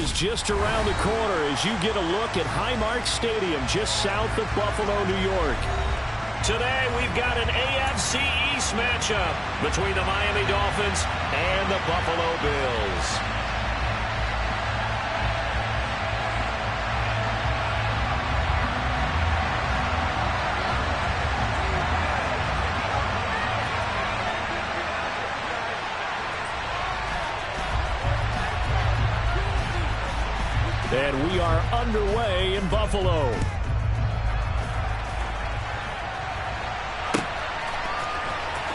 is just around the corner as you get a look at Highmark Stadium just south of Buffalo, New York. Today we've got an AFC East matchup between the Miami Dolphins and the Buffalo Bills. And we are underway in Buffalo.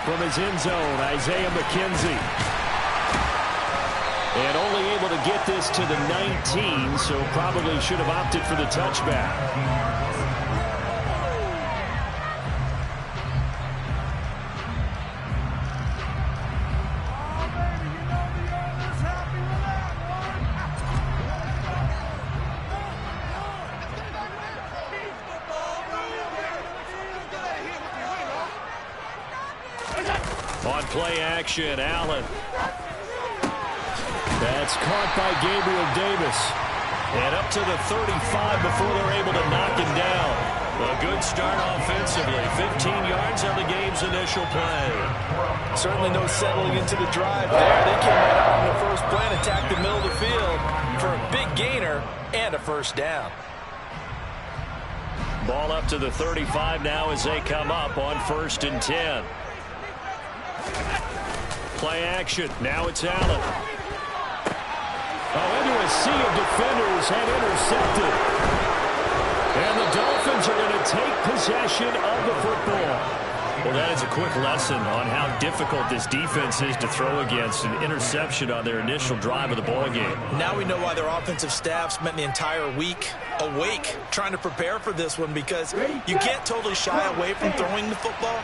From his end zone, Isaiah McKenzie. And only able to get this to the 19, so probably should have opted for the touchback. On play action, Allen. That's caught by Gabriel Davis. And up to the 35 before they're able to knock him down. A good start offensively. 15 yards on the game's initial play. Certainly no settling into the drive there. They came right out on the first play and attacked the middle of the field for a big gainer and a first down. Ball up to the 35 now as they come up on 1st and 10. Play action. Now it's Allen. Oh, into a sea of defenders and intercepted. And the Dolphins are going to take possession of the football. Well, that is a quick lesson on how difficult this defense is to throw against. An interception on their initial drive of the ballgame. Now we know why their offensive staff spent the entire week awake trying to prepare for this one, because you can't totally shy away from throwing the football.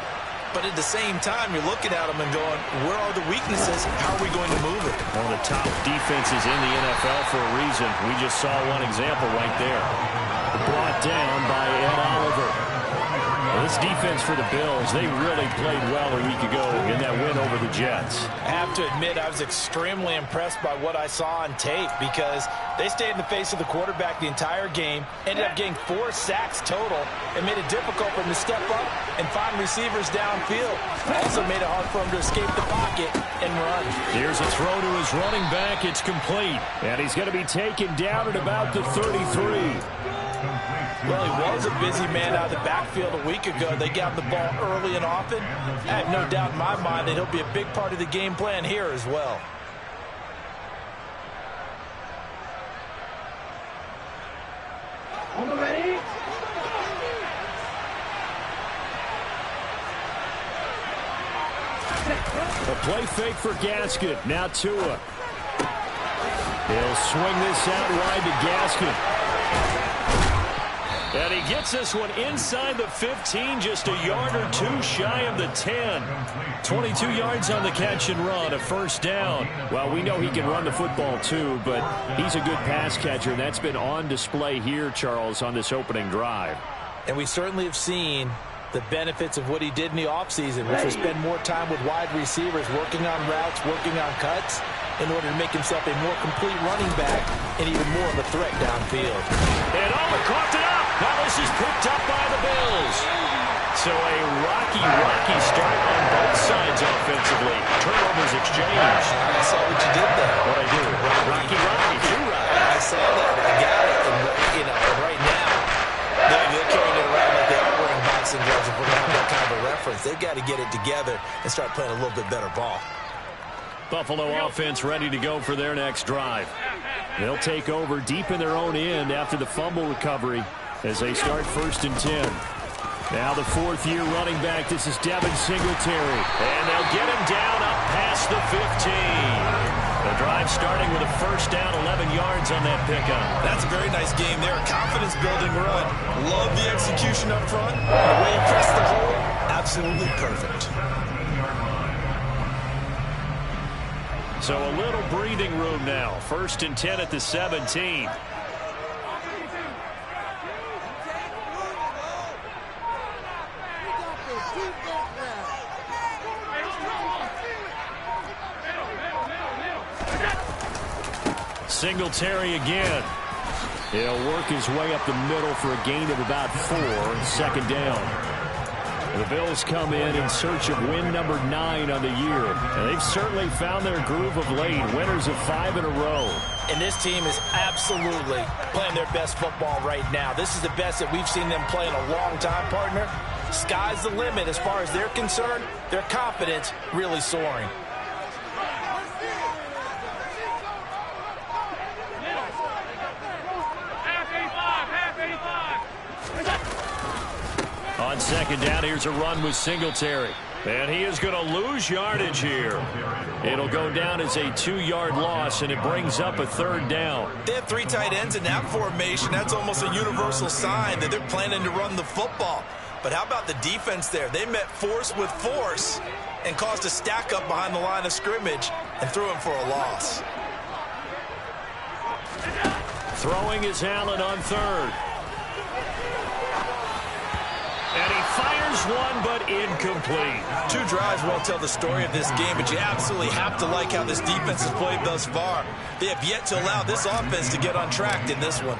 But at the same time, you're looking at them and going, where are the weaknesses? How are we going to move it? One of the top defenses in the NFL for a reason. We just saw one example right there. Brought down by Ed Oliver. Well, this defense for the Bills, they really played well a week ago in that win over the Jets. I have to admit, I was extremely impressed by what I saw on tape, because they stayed in the face of the quarterback the entire game, ended up getting 4 sacks total, and made it difficult for him to step up and find receivers downfield. Also made it hard for him to escape the pocket and run. Here's a throw to his running back. It's complete. And he's going to be taken down at about the 33. Well, he was a busy man out of the backfield a week ago. They got the ball early and often. I have no doubt in my mind that he'll be a big part of the game plan here as well. Ready? A play fake for Gaskin. Now Tua. He'll swing this out wide to Gaskin. And he gets this one inside the 15, just a yard or two shy of the 10. 22 yards on the catch and run, a first down. Well, we know he can run the football too, but he's a good pass catcher, and that's been on display here, Charles, on this opening drive. And we certainly have seen the benefits of what he did in the offseason, which was spend more time with wide receivers, working on routes, working on cuts, in order to make himself a more complete running back and even more of a threat downfield. And coughed it up. Now this is picked up by the Bills. So a rocky start on both sides offensively. Turnovers exchanged. I saw what you did there. What I do? Rocky, too right. I saw that. I got it. And, you know, right now, they're carrying it around like they are wearing boxing gloves. If we're going to have that kind of a reference, they've got to get it together and start playing a little bit better ball. Buffalo offense ready to go for their next drive. They'll take over deep in their own end after the fumble recovery as they start 1st and 10. Now the 4th-year running back. This is Devin Singletary. And they'll get him down up past the 15. The drive starting with a first down, 11 yards on that pickup. That's a very nice game there. A confidence-building run. Love the execution up front. The way he pressed the hole, absolutely perfect. So a little breathing room now. 1st and 10 at the 17. Singletary again. He'll work his way up the middle for a gain of about 4, second down. The Bills come in search of win number 9 on the year. And they've certainly found their groove of late, winners of 5 in a row. And this team is absolutely playing their best football right now. This is the best that we've seen them play in a long time, partner. Sky's the limit as far as they're concerned. Their confidence really soaring. On second down, here's a run with Singletary. And he is going to lose yardage here. It'll go down as a 2-yard loss, and it brings up a third down. They have 3 tight ends in that formation. That's almost a universal sign that they're planning to run the football. But how about the defense there? They met force with force and caused a stack up behind the line of scrimmage and threw him for a loss. Throwing is Allen on third. And he fires one, but incomplete. 2 drives won't tell the story of this game, but you absolutely have to like how this defense has played thus far. They have yet to allow this offense to get on track in this one.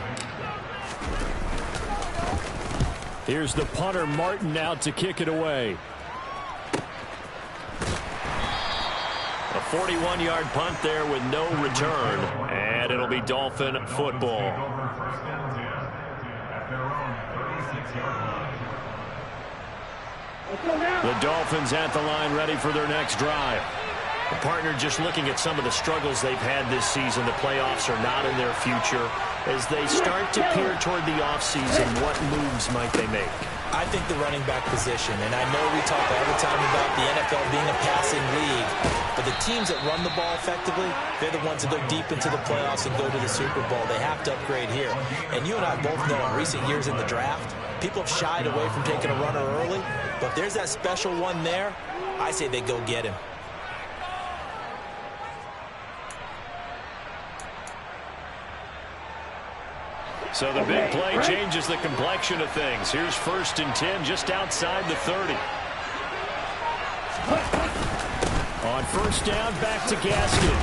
Here's the punter, Martin, out to kick it away. A 41-yard punt there with no return, and it'll be Dolphin football. The Dolphins at the line, ready for their next drive. The partner just looking at some of the struggles they've had this season. The playoffs are not in their future. As they start to peer toward the offseason, what moves might they make? I think the running back position, and I know we talk all the time about the NFL being a passing league, but the teams that run the ball effectively, they're the ones that go deep into the playoffs and go to the Super Bowl. They have to upgrade here. And you and I both know in recent years in the draft, people have shied away from taking a runner early, but if there's that special one there, I say they go get him. So the big play changes the complexion of things. Here's 1st and 10 just outside the 30. On first down, back to Gaskin.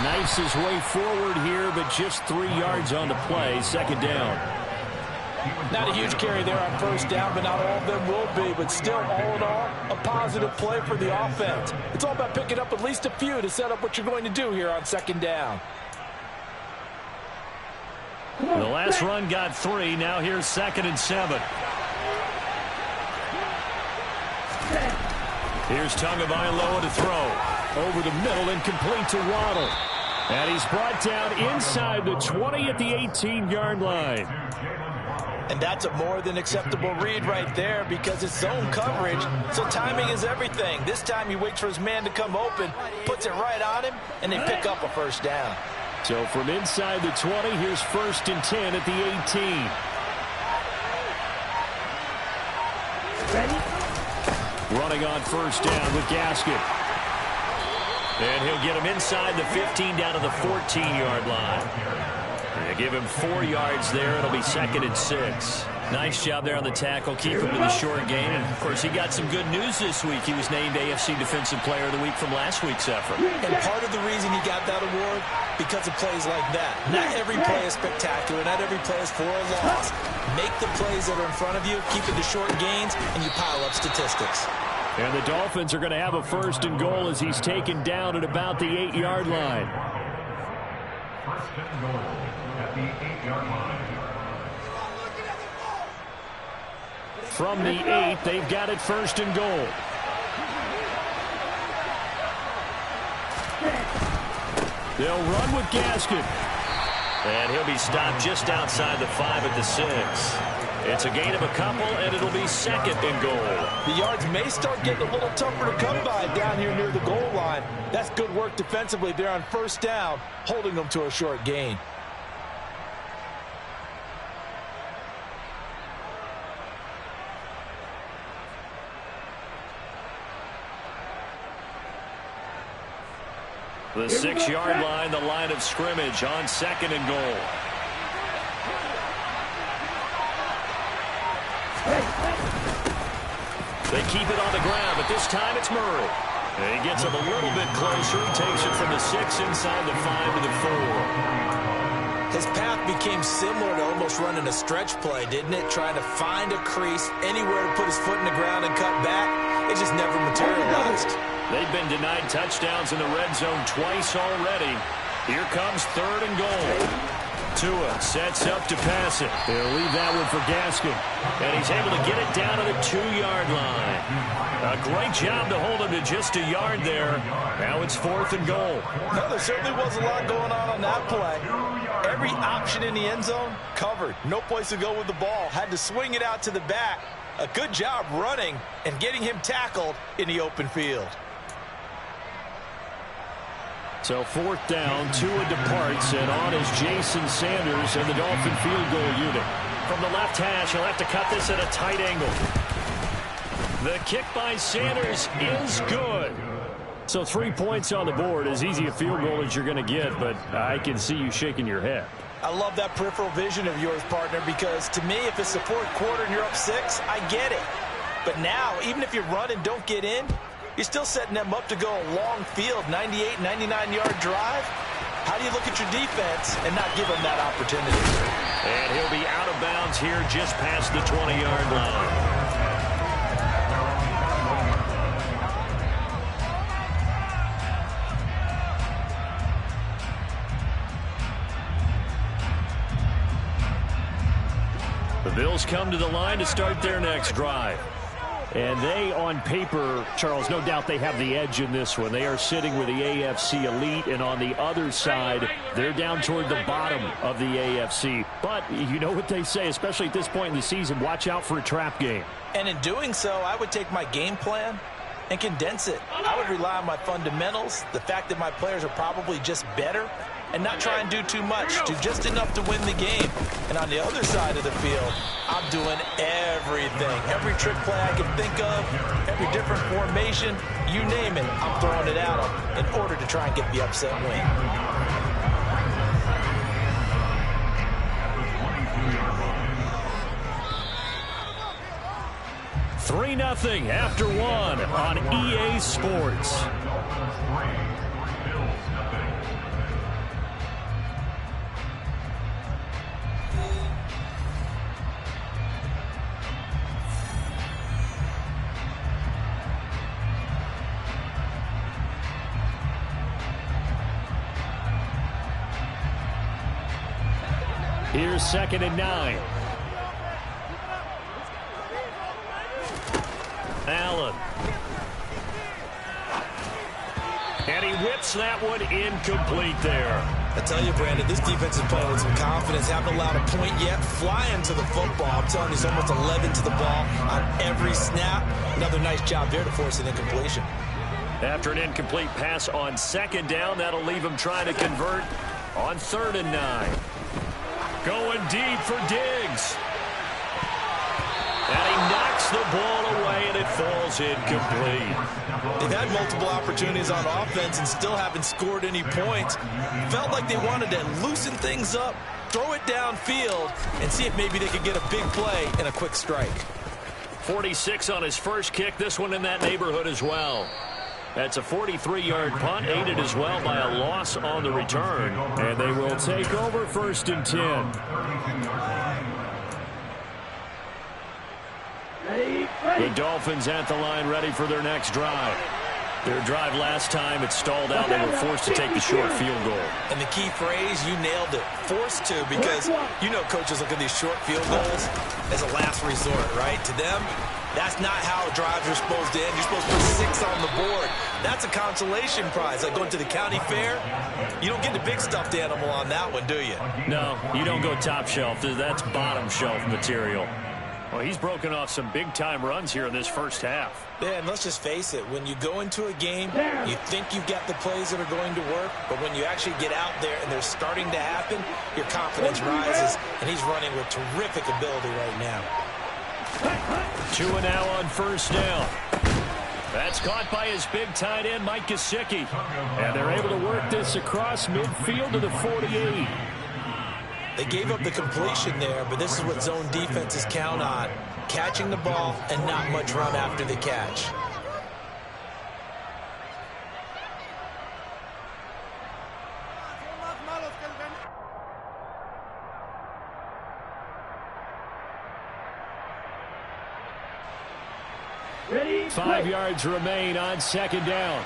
Knifes his way forward here, but just 3 yards on the play. Second down. Not a huge carry there on first down, but not all of them will be. But still, all in all, a positive play for the offense. It's all about picking up at least a few to set up what you're going to do here on second down. The last run got 3. Now here's 2nd and 7. Here's Tagovailoa to throw. Over the middle and complete to Waddle. And he's brought down inside the 20 at the 18-yard line. And that's a more than acceptable read right there because it's zone coverage, so timing is everything. This time he waits for his man to come open, puts it right on him, and they pick up a first down. So from inside the 20, here's 1st and 10 at the 18. Ready? Running on first down with Gaskin. And he'll get him inside the 15 down to the 14-yard line. They give him 4 yards there. It'll be 2nd and 6. Nice job there on the tackle. Keep him in the short game. And, of course, he got some good news this week. He was named AFC Defensive Player of the Week from last week's effort. And part of the reason he got that award, because of plays like that. Not every play is spectacular. Not every play is for a loss. Make the plays that are in front of you, keep it to short gains, and you pile up statistics. And the Dolphins are going to have a 1st and goal as he's taken down at about the 8-yard line. 1st and goal at the 8-yard line. From the 8, they've got it 1st and goal. They'll run with Gaskin. And he'll be stopped just outside the 5 at the 6. It's a gain of a couple, and it'll be 2nd and goal. The yards may start getting a little tougher to come by down here near the goal line. That's good work defensively there on first down, holding them to a short gain. The 6-yard line, the line of scrimmage on 2nd and goal. They keep it on the ground, but this time it's Murray. And he gets it a little bit closer, takes it from the 6 inside the 5 to the 4. His path became similar to almost running a stretch play, didn't it? Trying to find a crease, anywhere to put his foot in the ground and cut back. It just never materialized. They've been denied touchdowns in the red zone twice already. Here comes 3rd and goal. Tua sets up to pass it. They'll leave that one for Gaskin. And he's able to get it down to the 2-yard line. A great job to hold him to just a yard there. Now it's 4th and goal. No, there certainly was a lot going on that play. Every option in the end zone covered. No place to go with the ball. Had to swing it out to the back. A good job running and getting him tackled in the open field. So 4th down, Tua departs, and on is Jason Sanders and the Dolphin field goal unit. From the left hash, he'll have to cut this at a tight angle. The kick by Sanders is good. So 3 points on the board, as easy a field goal as you're going to get, but I can see you shaking your head. I love that peripheral vision of yours, partner, because to me, if it's the 4th quarter and you're up 6, I get it. But now, even if you run and don't get in, you're still setting them up to go a long field, 98, 99-yard drive. How do you look at your defense and not give them that opportunity? And he'll be out of bounds here just past the 20-yard line. The Bills come to the line to start their next drive. And they, on paper, Charles, no doubt they have the edge in this one. They are sitting with the AFC elite, and on the other side, they're down toward the bottom of the AFC. But you know what they say, especially at this point in the season, watch out for a trap game. And in doing so, I would take my game plan and condense it. I would rely on my fundamentals, the fact that my players are probably just better, and not try and do too much, do just enough to win the game. And on the other side of the field, I'm doing everything. Every trick play I can think of, every different formation, you name it, I'm throwing it at them in order to try and get the upset win. 3-0 after 1 on EA Sports. Here's 2nd and 9. Allen. And he whips that one incomplete there. I tell you, Brandon, this defense is playing with some confidence. Haven't allowed a point yet. Flying to the football. I'm telling you, it's almost 11 to the ball on every snap. Another nice job there to force an incompletion. After an incomplete pass on 2nd down, that'll leave him trying to convert on 3rd and 9. Going deep for Diggs. And he knocks the ball away, and it falls incomplete. They've had multiple opportunities on offense and still haven't scored any points. Felt like they wanted to loosen things up, throw it downfield, and see if maybe they could get a big play and a quick strike. 46 on his first kick, this one in that neighborhood as well. That's a 43-yard punt, aided as well by a loss on the return. And they will take over 1st and 10. The Dolphins at the line, ready for their next drive. Their drive last time, it stalled out. They were forced to take the short field goal. And the key phrase, you nailed it, forced to, because you know coaches look at these short field goals as a last resort, right? To them, that's not how drives are supposed to end. You're supposed to put 6 on the board. That's a consolation prize. Like going to the county fair, you don't get the big stuffed animal on that one, do you? No, you don't go top shelf. That's bottom shelf material. Well, he's broken off some big-time runs here in this first half. Yeah, and let's just face it. When you go into a game, you think you've got the plays that are going to work, but when you actually get out there and they're starting to happen, your confidence rises, and he's running with terrific ability right now. Tua now on 1st down. That's caught by his big tight end, Mike Gesicki. And they're able to work this across midfield to the 48. They gave up the completion there, but this is what zone defenses count on. Catching the ball and not much run after the catch. 5 yards remain on second down.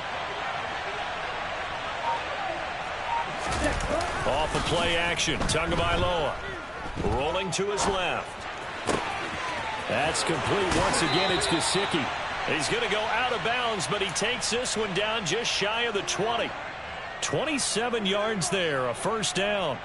Off of play action, Tagovailoa rolling to his left. That's complete. Once again, it's Gesicki. He's going to go out of bounds, but he takes this one down just shy of the 20. 27 yards there, a first down.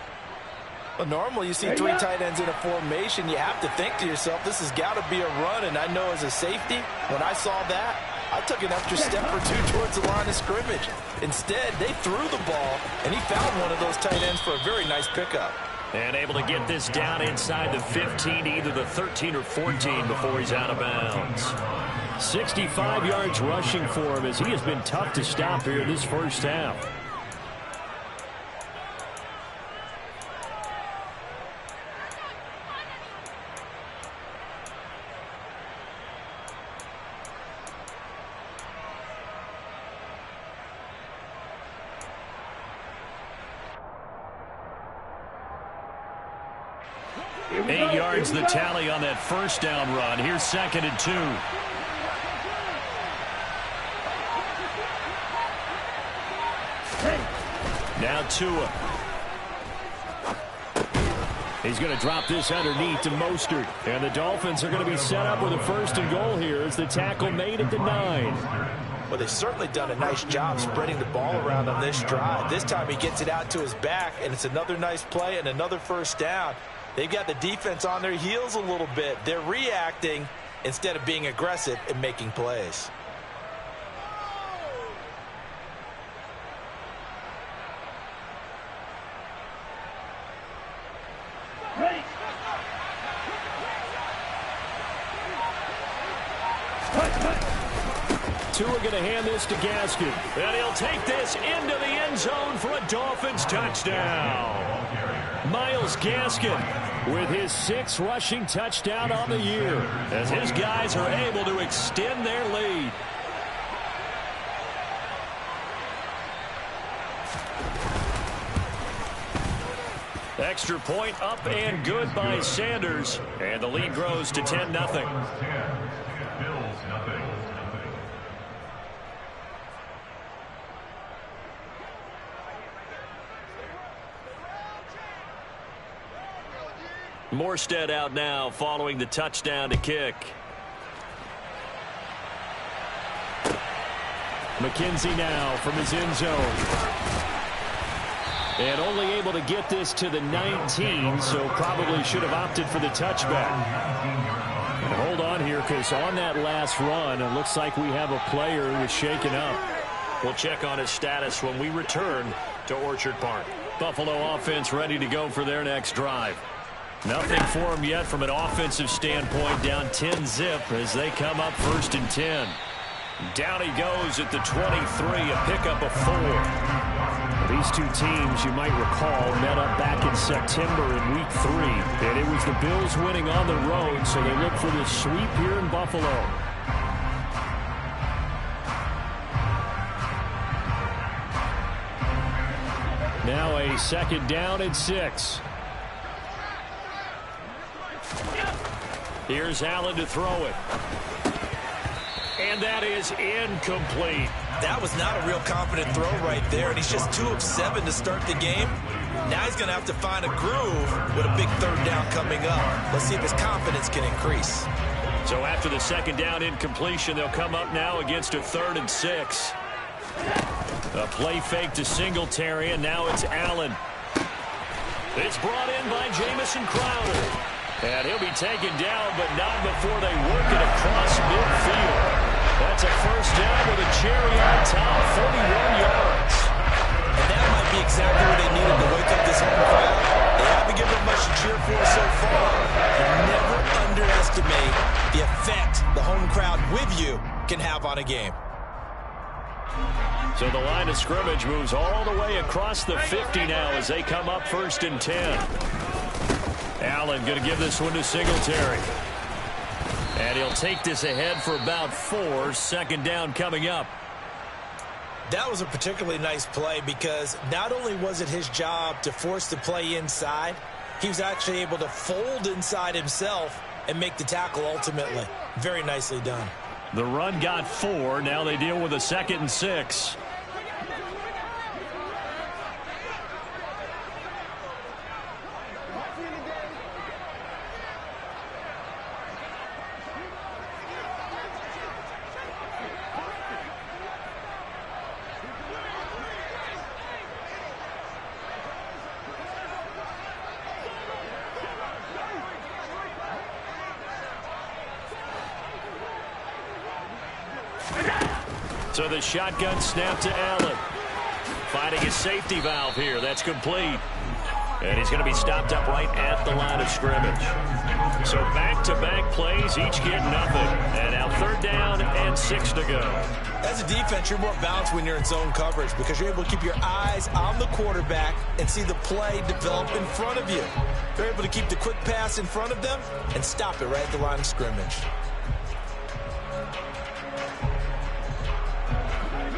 Well, normally you see 3 tight ends in a formation. You have to think to yourself, this has got to be a run. And I know as a safety, when I saw that, I took an extra step or two towards the line of scrimmage. Instead, they threw the ball, and he found one of those tight ends for a very nice pickup. And able to get this down inside the 15, either the 13 or 14 before he's out of bounds. 65 yards rushing for him as he has been tough to stop here in this first half. Eight yards the tally on that first down run. Here's 2nd and 2. Now Tua. He's going to drop this underneath to Mostert. And the Dolphins are going to be set up with a 1st and goal here as the tackle made at the 9. Well, they've certainly done a nice job spreading the ball around on this drive. This time he gets it out to his back, and it's another nice play and another first down. They've got the defense on their heels a little bit. They're reacting instead of being aggressive and making plays. Tua going to hand this to Gaskin. And he'll take this into the end zone for a Dolphins touchdown. Myles Gaskin with his 6th rushing touchdown on the year as his guys are able to extend their lead. Extra point up and good by Sanders. And the lead grows to 10-0. Morstead out now following the touchdown to kick. McKenzie now from his end zone. And only able to get this to the 19, so probably should have opted for the touchback. And hold on here, because on that last run, it looks like we have a player who is shaken up. We'll check on his status when we return to Orchard Park. Buffalo offense ready to go for their next drive. Nothing for him yet from an offensive standpoint, down 10-zip as they come up 1st and 10. Down he goes at the 23, a pickup of 4. These two teams, you might recall, met up back in September in Week 3. And it was the Bills winning on the road, so they look for this sweep here in Buffalo. Now a 2nd down and 6. Here's Allen to throw it. And that is incomplete. That was not a real confident throw right there, and he's just 2 of 7 to start the game. Now he's going to have to find a groove with a big 3rd down coming up. Let's see if his confidence can increase. So after the 2nd down incompletion, they'll come up now against a 3rd and 6. A play fake to Singletary, and now it's Allen. It's brought in by Jamison Crowder. And he'll be taken down, but not before they work it across midfield. That's a first down with a cherry on top, 41 yards. And that might be exactly what they needed to wake up this home crowd. They haven't given much to cheer for so far. You never underestimate the effect the home crowd with you can have on a game. So the line of scrimmage moves all the way across the 50 now as they come up 1st and 10. Allen going to give this one to Singletary. And he'll take this ahead for about 4. 2nd down coming up. That was a particularly nice play because not only was it his job to force the play inside, he was actually able to fold inside himself and make the tackle ultimately. Very nicely done. The run got 4. Now they deal with a 2nd and 6. So the shotgun snap to Allen. Finding his safety valve here. That's complete. And he's going to be stopped up right at the line of scrimmage. So back-to-back plays, each get nothing. And now 3rd down and 6 to go. As a defense, you're more balanced when you're in zone coverage because you're able to keep your eyes on the quarterback and see the play develop in front of you. You're able to keep the quick pass in front of them and stop it right at the line of scrimmage.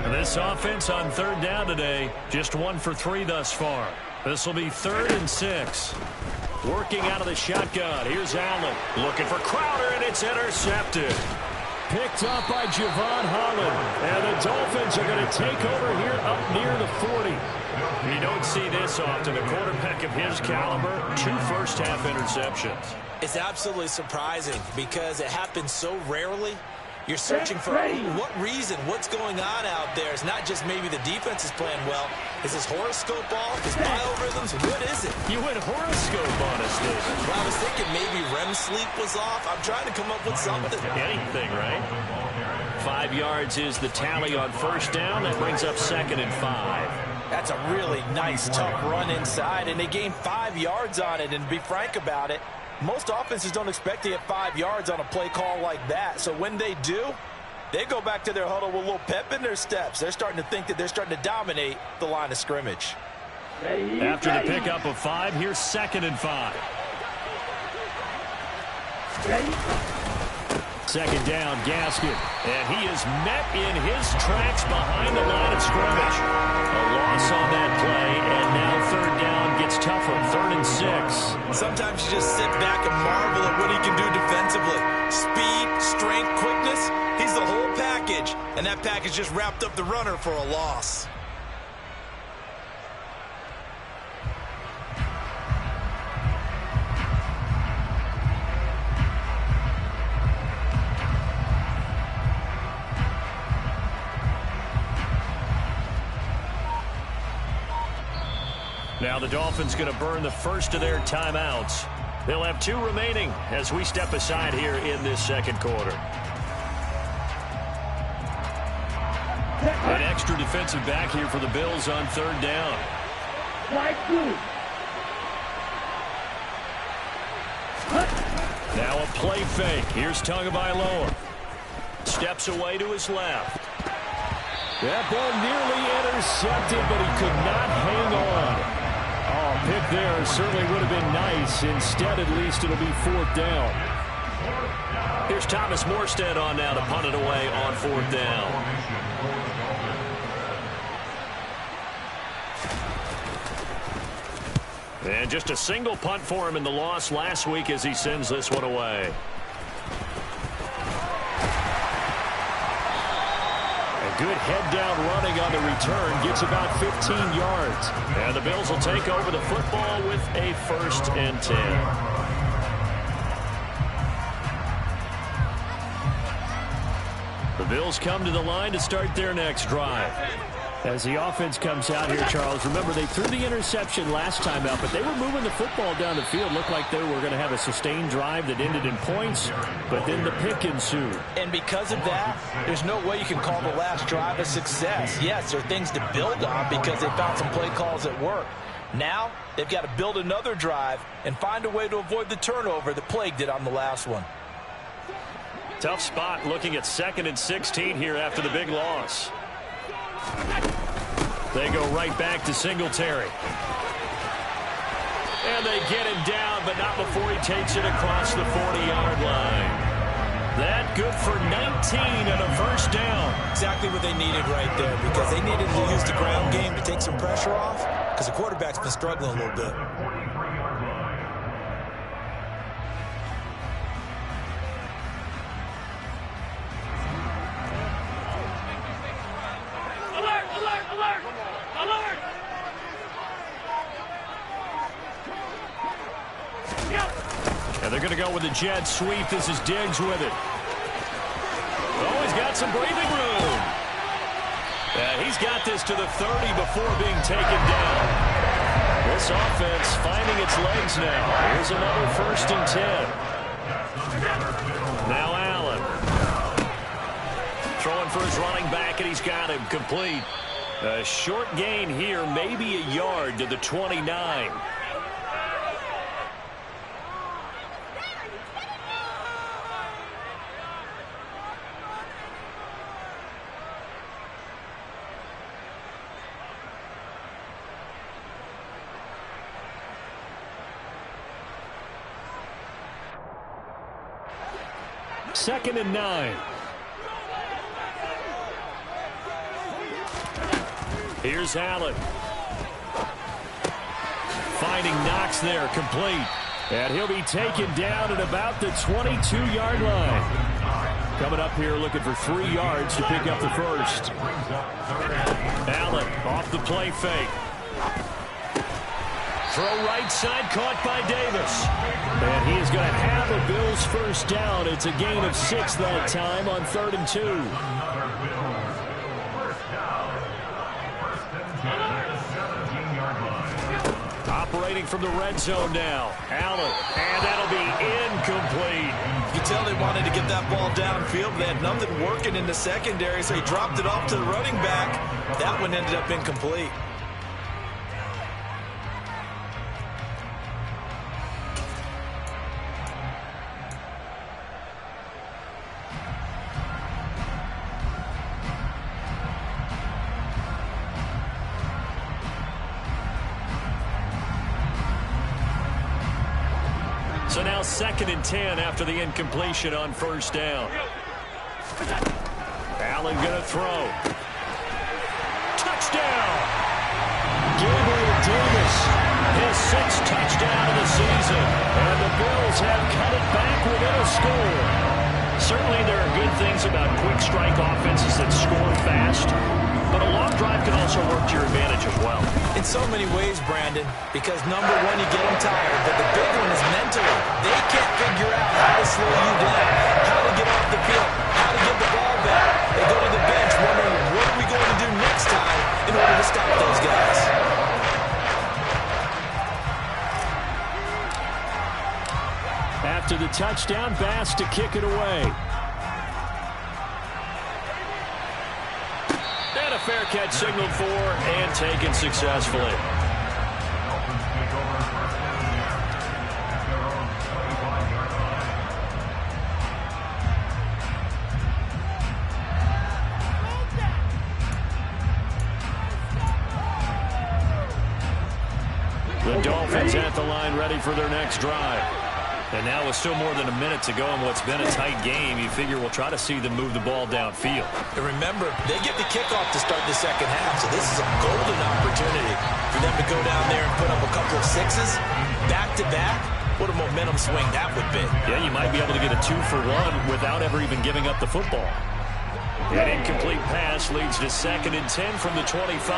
And this offense on 3rd down today, just 1 for 3 thus far. This will be 3rd and 6. Working out of the shotgun. Here's Allen. Looking for Crowder, and it's intercepted. Picked up by Javon Holland. And the Dolphins are going to take over here up near the 40. You don't see this often. A quarterback of his caliber, 2 first-half interceptions. It's absolutely surprising because it happens so rarely. You're searching for what reason, what's going on out there. It's not just maybe the defense is playing well. Is his horoscope off? His biorhythms? What is it? You went horoscope on us, David. Well, I was thinking maybe REM sleep was off. I'm trying to come up with something. Anything, right? 5 yards is the tally on 1st down. That brings up 2nd and 5. That's a really nice, tough run inside, and they gained 5 yards on it. And to be frank about it, most offenses don't expect to get 5 yards on a play call like that. So when they do, they go back to their huddle with a little pep in their steps. They're starting to think that they're starting to dominate the line of scrimmage. After the pickup of 5, here's 2nd and 5. 2nd down, Gaskin. And he is met in his tracks behind the line of scrimmage. A loss on that play, and now 3rd down gets tougher. 3rd and 6. Sometimes you just sit back and marvel at what he can do defensively. Speed, strength, quickness. He's the whole package, and that package just wrapped up the runner for a loss. Now the Dolphins going to burn the first of their timeouts. They'll have 2 remaining as we step aside here in this 2nd quarter. An extra defensive back here for the Bills on 3rd down. Now a play fake. Here's Tagovailoa. Steps away to his left. That ball nearly intercepted, but he could not hang on. Oh, pick there certainly would have been nice. Instead, at least, it'll be 4th down. Here's Thomas Morstead on now to punt it away on 4th down. And just a single punt for him in the loss last week as he sends this one away. Good head-down running on the return. Gets about 15 yards. And the Bills will take over the football with a 1st and 10. The Bills come to the line to start their next drive. As the offense comes out here, Charles, remember they threw the interception last time out, but they were moving the football down the field. Looked like they were going to have a sustained drive that ended in points, but then the pick ensued. And because of that, there's no way you can call the last drive a success. Yes, there are things to build on because they found some play calls that work. Now, they've got to build another drive and find a way to avoid the turnover that plagued it on the last one. Tough spot looking at 2nd and 16 here after the big loss. They go right back to Singletary. And they get him down, but not before he takes it across the 40-yard line. That good for 19 and a 1st down. Exactly what they needed right there because they needed to use the ground game to take some pressure off because the quarterback's been struggling a little bit. And they're going to go with the jet sweep. This is Diggs with it. Oh, he's got some breathing room. He's got this to the 30 before being taken down. This offense finding its legs now. Here's another 1st and 10. Now Allen. Throwing for his running back, and he's got him complete. A short gain here, maybe a yard to the 29. Second and 9. Here's Allen. Finding Knox there, complete. And he'll be taken down at about the 22-yard line. Coming up here looking for 3 yards to pick up the first. Allen off the play fake. Throw right side, caught by Davis. And he is going to have a Bills first down. It's a gain of 6 that time on 3rd and 2. Operating from the red zone now. Allen, and that'll be incomplete. You can tell they wanted to get that ball downfield. They had nothing working in the secondary, so he dropped it off to the running back. That one ended up incomplete. So now 2nd and 10 after the incompletion on 1st down. Allen going to throw. Touchdown! Gabriel Davis, his 6th touchdown of the season. And the Bills have cut it back within a score. Certainly there are good things about quick strike offenses that score fast. But a long drive can also work to your advantage as well. In so many ways, Brandon, because number one, you get them tired, but the big one is mentally. They can't figure out how to slow you down, how to get off the field, how to get the ball back. They go to the bench wondering, what are we going to do next time in order to stop those guys? After the touchdown, Bass to kick it away. And a fair catch signaled for and taken successfully. Dolphins take over 1st and 10 at their own 25-yard line. The Dolphins at the line ready for their next drive. And now with still more than a minute to go in what's been a tight game, you figure we'll try to see them move the ball downfield. And remember, they get the kickoff to start the second half, so this is a golden opportunity for them to go down there and put up a couple of 6s back-to-back. What a momentum swing that would be. Yeah, you might be able to get a 2-for-1 without ever even giving up the football. An incomplete pass leads to 2nd and 10 from the 25.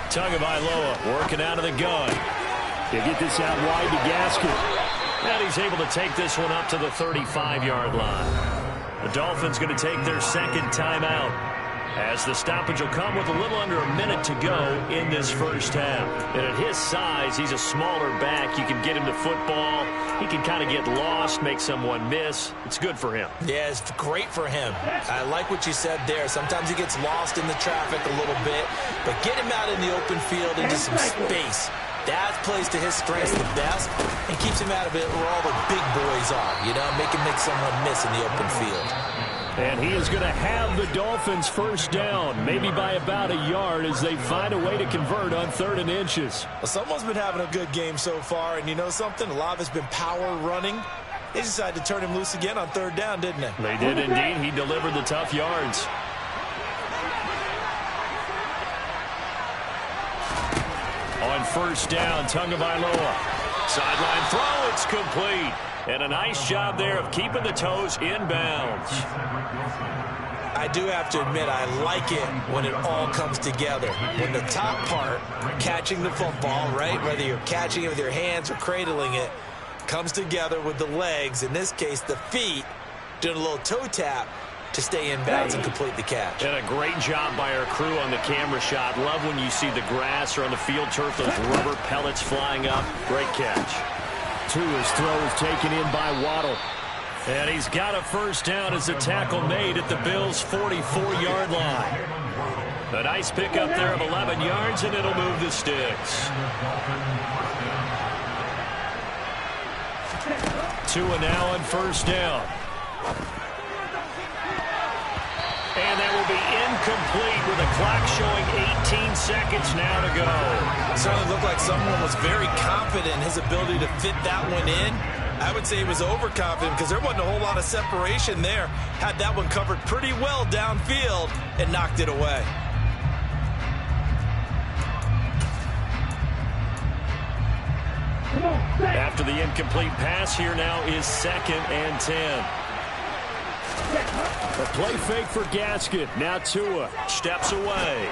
Tagovailoa working out of the gun. He'll get this out wide to Gaskin. And he's able to take this one up to the 35-yard line. The Dolphins going to take their 2nd timeout, as the stoppage will come with a little under a minute to go in this first half. And at his size, he's a smaller back. You can get him to football. He can kind of get lost, make someone miss. It's good for him. Yeah, it's great for him. I like what you said there. Sometimes he gets lost in the traffic a little bit, but get him out in the open field into some space. That plays to his strengths the best and keeps him out of it where all the big boys are, you know, make someone miss in the open field. And he is going to have the Dolphins first down, maybe by about a yard, as they find a way to convert on 3rd and inches. Well, someone's been having a good game so far, and you know something? A lot of it's been power running. They decided to turn him loose again on 3rd down, didn't they? They did indeed. He delivered the tough yards. On 1st down, Tagovailoa. Sideline throw, it's complete. And a nice job there of keeping the toes inbounds. I do have to admit, I like it when it all comes together. When the top part, catching the football, right, whether you're catching it with your hands or cradling it, comes together with the legs, in this case the feet, doing a little toe tap to stay in bounds and complete the catch. And a great job by our crew on the camera shot. Love when you see the grass or on the field turf, those rubber pellets flying up. Great catch. Tua's throw is taken in by Waddle. And he's got a first down as the tackle made at the Bills' 44-yard line. A nice pickup there of 11 yards, and it'll move the sticks. Tua now on first down. And that will be incomplete with a clock showing 18 seconds now to go. It certainly looked like someone was very confident in his ability to fit that one in. I would say he was overconfident because there wasn't a whole lot of separation there. Had that one covered pretty well downfield and knocked it away. After the incomplete pass, here now is 2nd and 10. A play fake for Gaskin. Now Tua steps away.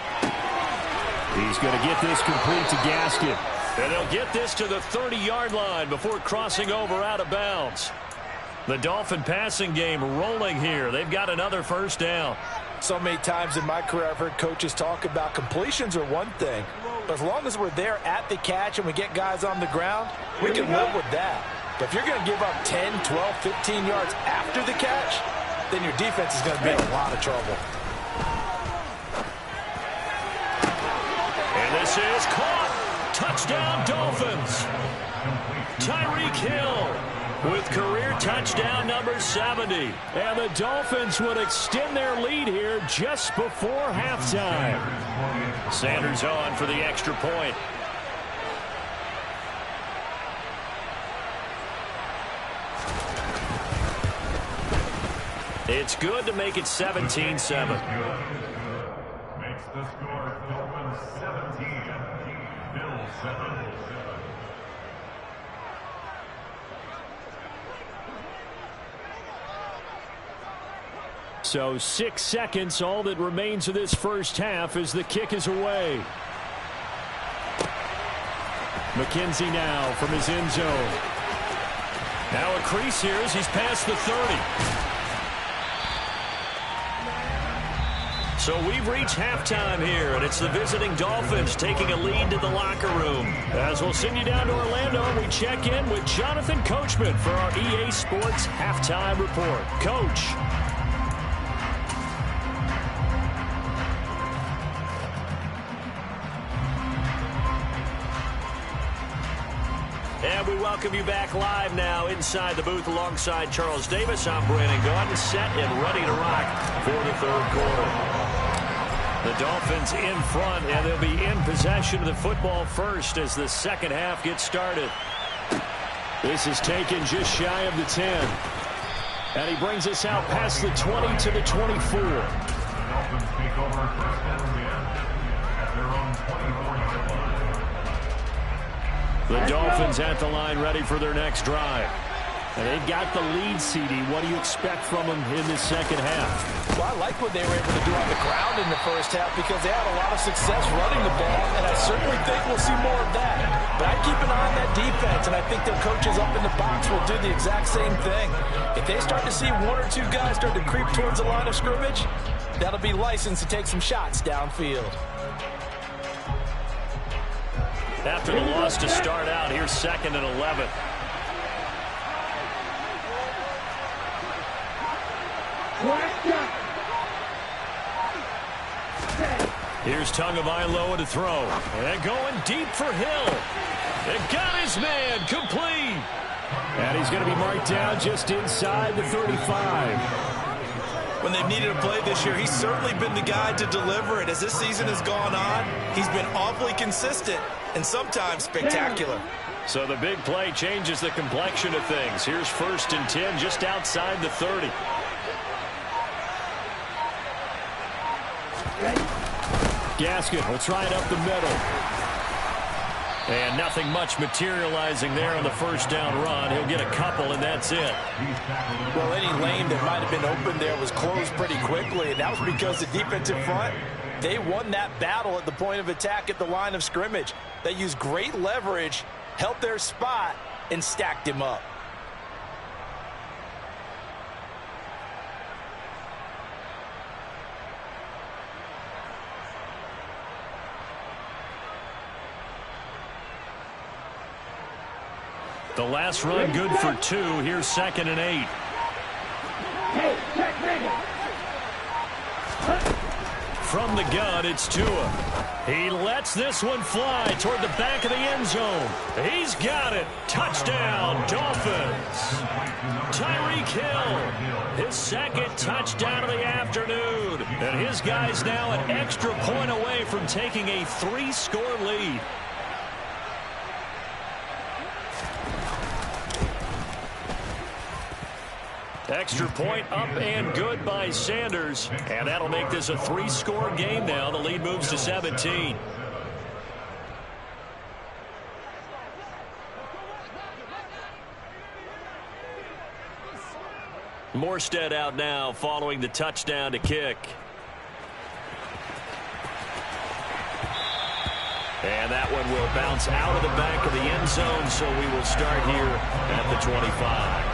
He's going to get this complete to Gaskin. And he'll get this to the 30-yard line before crossing over out of bounds. The Dolphin passing game rolling here. They've got another first down. So many times in my career I've heard coaches talk about completions are one thing. But as long as we're there at the catch and we get guys on the ground, we can live with that. But if you're going to give up 10, 12, 15 yards after the catch, then your defense is going to be in a lot of trouble. And this is caught. Touchdown, Dolphins. Tyreek Hill with career touchdown number 70. And the Dolphins would extend their lead here just before halftime. Sanders on for the extra point. It's good to make it 17-7. Makes the score Dolphins 17, Bills 7. So 6 seconds, all that remains of this first half as the kick is away. McKenzie now from his end zone. Now a crease here as he's past the 30. So we've reached halftime here, and it's the visiting Dolphins taking a lead to the locker room. As we'll send you down to Orlando, we check in with Jonathan Coachman for our EA Sports Halftime Report. Coach. And we welcome you back live now inside the booth alongside Charles Davis. I'm Brandon Gaudin, set and ready to rock for the third quarter. The Dolphins in front, and they'll be in possession of the football first as the second half gets started. This is taken just shy of the 10. And he brings us out past the 20 to the 24. The Dolphins take over first and 10 at their own 24-yard line. The Dolphins at the line ready for their next drive. And they've got the lead, CD. What do you expect from them in the second half? Well, I like what they were able to do on the ground in the first half because they had a lot of success running the ball, and I certainly think we'll see more of that. But I keep an eye on that defense, and I think their coaches up in the box will do the exact same thing. If they start to see one or two guys start to creep towards the line of scrimmage, that'll be licensed to take some shots downfield. After the loss to start out, here's 2nd and 11. Here's Tagovailoa to throw. And going deep for Hill. And got his man complete. And he's going to be marked down just inside the 35. When they've needed a play this year, he's certainly been the guy to deliver it. As this season has gone on, he's been awfully consistent and sometimes spectacular. So the big play changes the complexion of things. Here's 1st and 10 just outside the 30. Gaskin will try it up the middle. And nothing much materializing there on the first down run. He'll get a couple, and that's it. Well, any lane that might have been open there was closed pretty quickly, and that was because the defensive front, they won that battle at the point of attack at the line of scrimmage. They used great leverage, held their spot, and stacked him up. The last run good for 2. Here's 2nd and 8. From the gun, it's Tua. He lets this one fly toward the back of the end zone. He's got it. Touchdown, Dolphins. Tyreek Hill, his 2nd touchdown of the afternoon. And his guys now an extra point away from taking a 3-score lead. Extra point up and good by Sanders. And that'll make this a 3-score game now. The lead moves to 17. Morstead out now following the touchdown to kick. And that one will bounce out of the back of the end zone, so we will start here at the 25.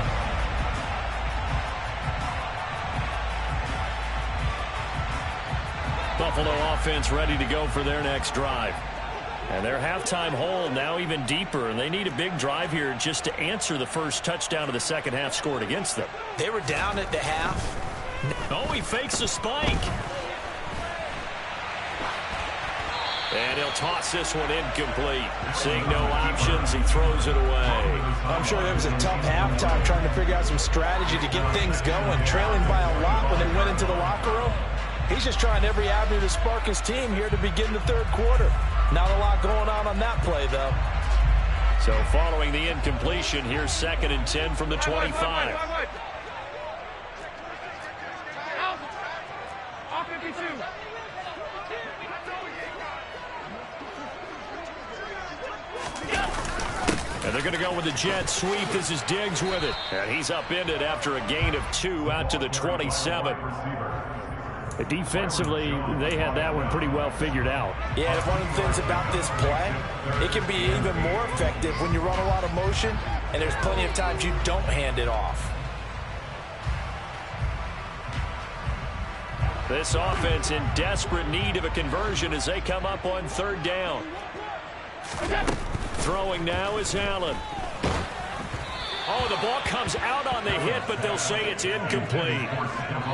Buffalo offense ready to go for their next drive. And their halftime hole now even deeper, and they need a big drive here just to answer the first touchdown of the second half scored against them. They were down at the half. Oh, he fakes a spike. And he'll toss this one incomplete. Seeing no options, he throws it away. I'm sure it was a tough halftime trying to figure out some strategy to get things going. Trailing by a lot when they went into the locker room. He's just trying every avenue to spark his team here to begin the third quarter. Not a lot going on that play, though. So following the incompletion, here's 2nd and 10 from the 25. And they're going to go with the jet sweep. This is Diggs with it. And he's upended after a gain of 2 out to the 27. Defensively, they had that one pretty well figured out. Yeah, one of the things about this play, it can be even more effective when you run a lot of motion, and there's plenty of times you don't hand it off. This offense in desperate need of a conversion as they come up on 3rd down. Throwing now is Allen. Oh, the ball comes out on the hit, but they'll say it's incomplete.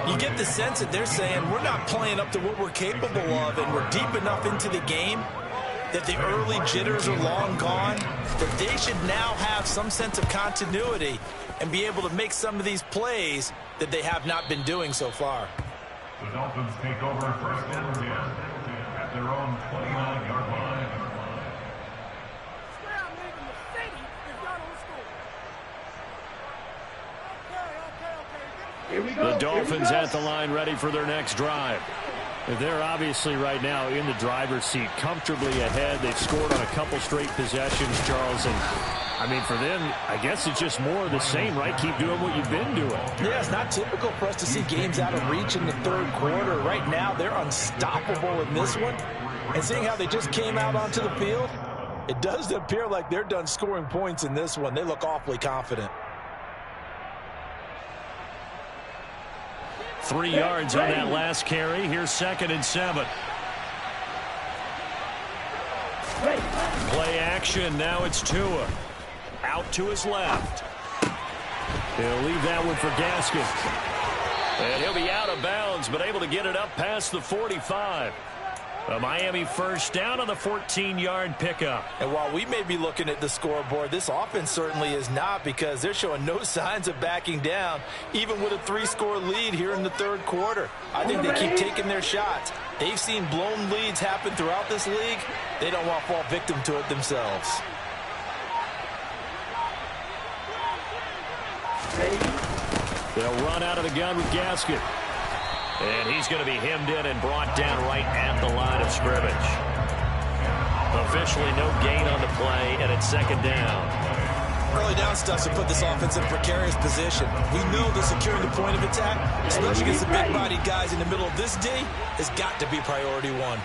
You get the sense that they're saying we're not playing up to what we're capable of, and we're deep enough into the game that the early jitters are long gone, that they should now have some sense of continuity and be able to make some of these plays that they have not been doing so far. The Dolphins take over 1st and 10 at their own 29-yard line. The Dolphins at the line ready for their next drive. They're obviously right now in the driver's seat, comfortably ahead. They've scored on a couple straight possessions, Charles. And, I mean, for them, I guess it's just more of the same, right? Keep doing what you've been doing. Yeah, it's not typical for us to see games out of reach in the third quarter. Right now, they're unstoppable in this one. And seeing how they just came out onto the field, it does appear like they're done scoring points in this one. They look awfully confident. 3 yards on that last carry. Here's 2nd and 7. Play action. Now it's Tua. Out to his left. He'll leave that one for Gaskin. And he'll be out of bounds, but able to get it up past the 45. A Miami first down on the 14-yard pickup. And while we may be looking at the scoreboard, this offense certainly is not, because they're showing no signs of backing down, even with a 3-score lead here in the third quarter. I think they keep taking their shots. They've seen blown leads happen throughout this league. They don't want to fall victim to it themselves. They'll run out of the gun with Gaskin. And he's going to be hemmed in and brought down right at the line of scrimmage. officially no gain on the play, and it's second down. Early down stuff to put this offense in a precarious position. We know that securing the point of attack, especially against the big-bodied guys in the middle of this D, has got to be priority one.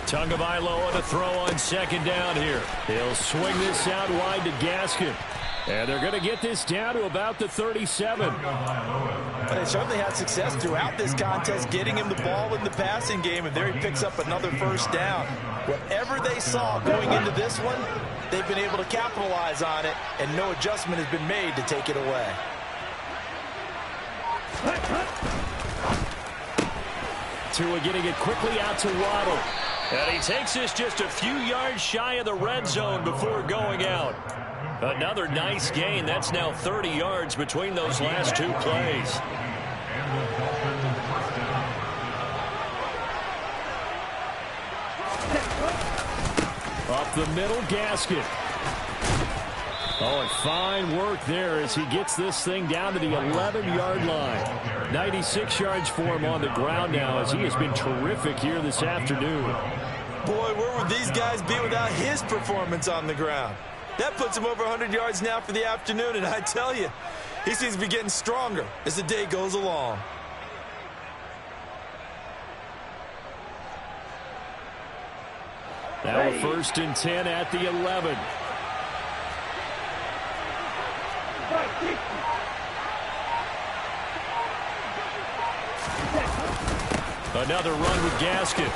Tagovailoa to throw on second down here. He'll swing this out wide to Gaskin. And they're going to get this down to about the 37. But they certainly had success throughout this contest, getting him the ball in the passing game, and there he picks up another first down. Whatever they saw going into this one, they've been able to capitalize on it, and no adjustment has been made to take it away. Tua getting it quickly out to Waddle. And he takes this just a few yards shy of the red zone before going out. Another nice gain. That's now 30 yards between those last two plays. Up the middle, Gaskin. Oh, and fine work there as he gets this thing down to the 11-yard line. 96 yards for him on the ground now as he has been terrific here this afternoon. Boy, where would these guys be without his performance on the ground? That puts him over 100 yards now for the afternoon, and I tell you, he seems to be getting stronger as the day goes along. Now a 1st and 10 at the 11. Another run with Gaskin.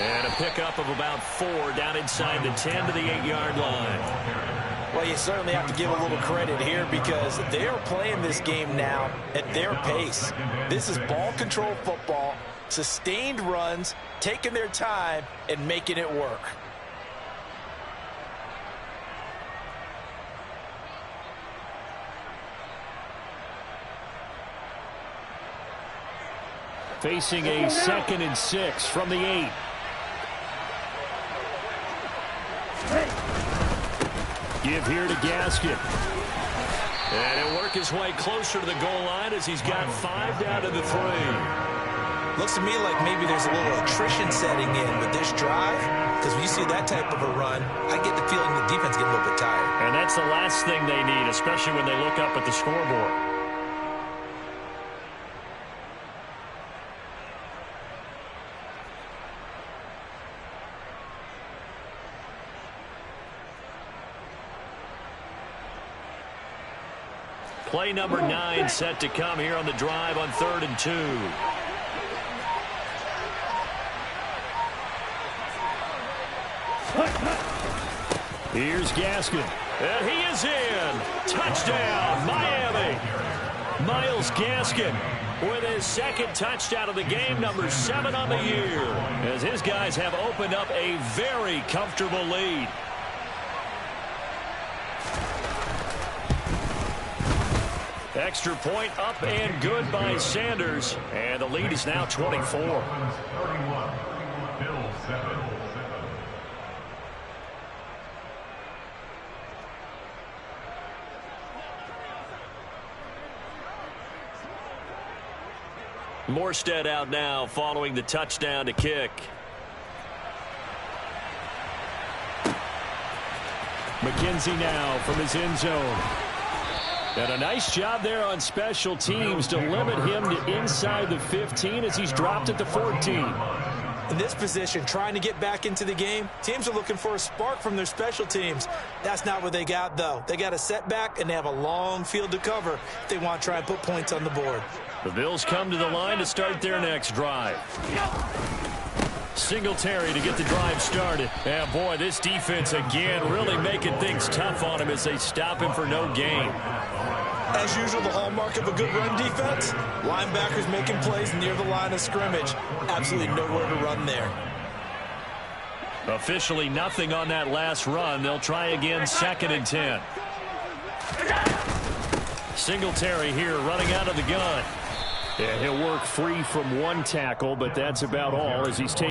And a pickup of about 4 down inside the 10 to the 8-yard line. Well, you certainly have to give a little credit here because they are playing this game now at their pace. This is ball control football, sustained runs, taking their time, and making it work. Facing a 2nd and 6 from the 8. Give here to Gaskin. And he'll work his way closer to the goal line as he's got 5 down to the 3. Looks to me like maybe there's a little attrition setting in with this drive, because when you see that type of a run, I get the feeling the defense gets a little bit tired. And that's the last thing they need, especially when they look up at the scoreboard. Play number 9 set to come here on the drive on 3rd and 2. Here's Gaskin. And he is in. Touchdown, Miami. Myles Gaskin with his 2nd touchdown of the game, number 7 on the year, as his guys have opened up a very comfortable lead. Extra point up and good by Sanders. And the lead is now 24. Morstead out now following the touchdown to kick. McKenzie now from his end zone. And a nice job there on special teams to limit him to inside the 15 as he's dropped at the 14. In this position, trying to get back into the game, teams are looking for a spark from their special teams. That's not what they got, though. They got a setback, and they have a long field to cover if they want to try and put points on the board. The Bills come to the line to start their next drive. Singletary to get the drive started. And, boy, this defense again really making things tough on him as they stop him for no gain. As usual, the hallmark of a good run defense, linebackers making plays near the line of scrimmage. Absolutely nowhere to run there. Officially nothing on that last run. They'll try again 2nd and 10. Singletary here running out of the gun. And he'll work free from one tackle, but that's about all as he's taking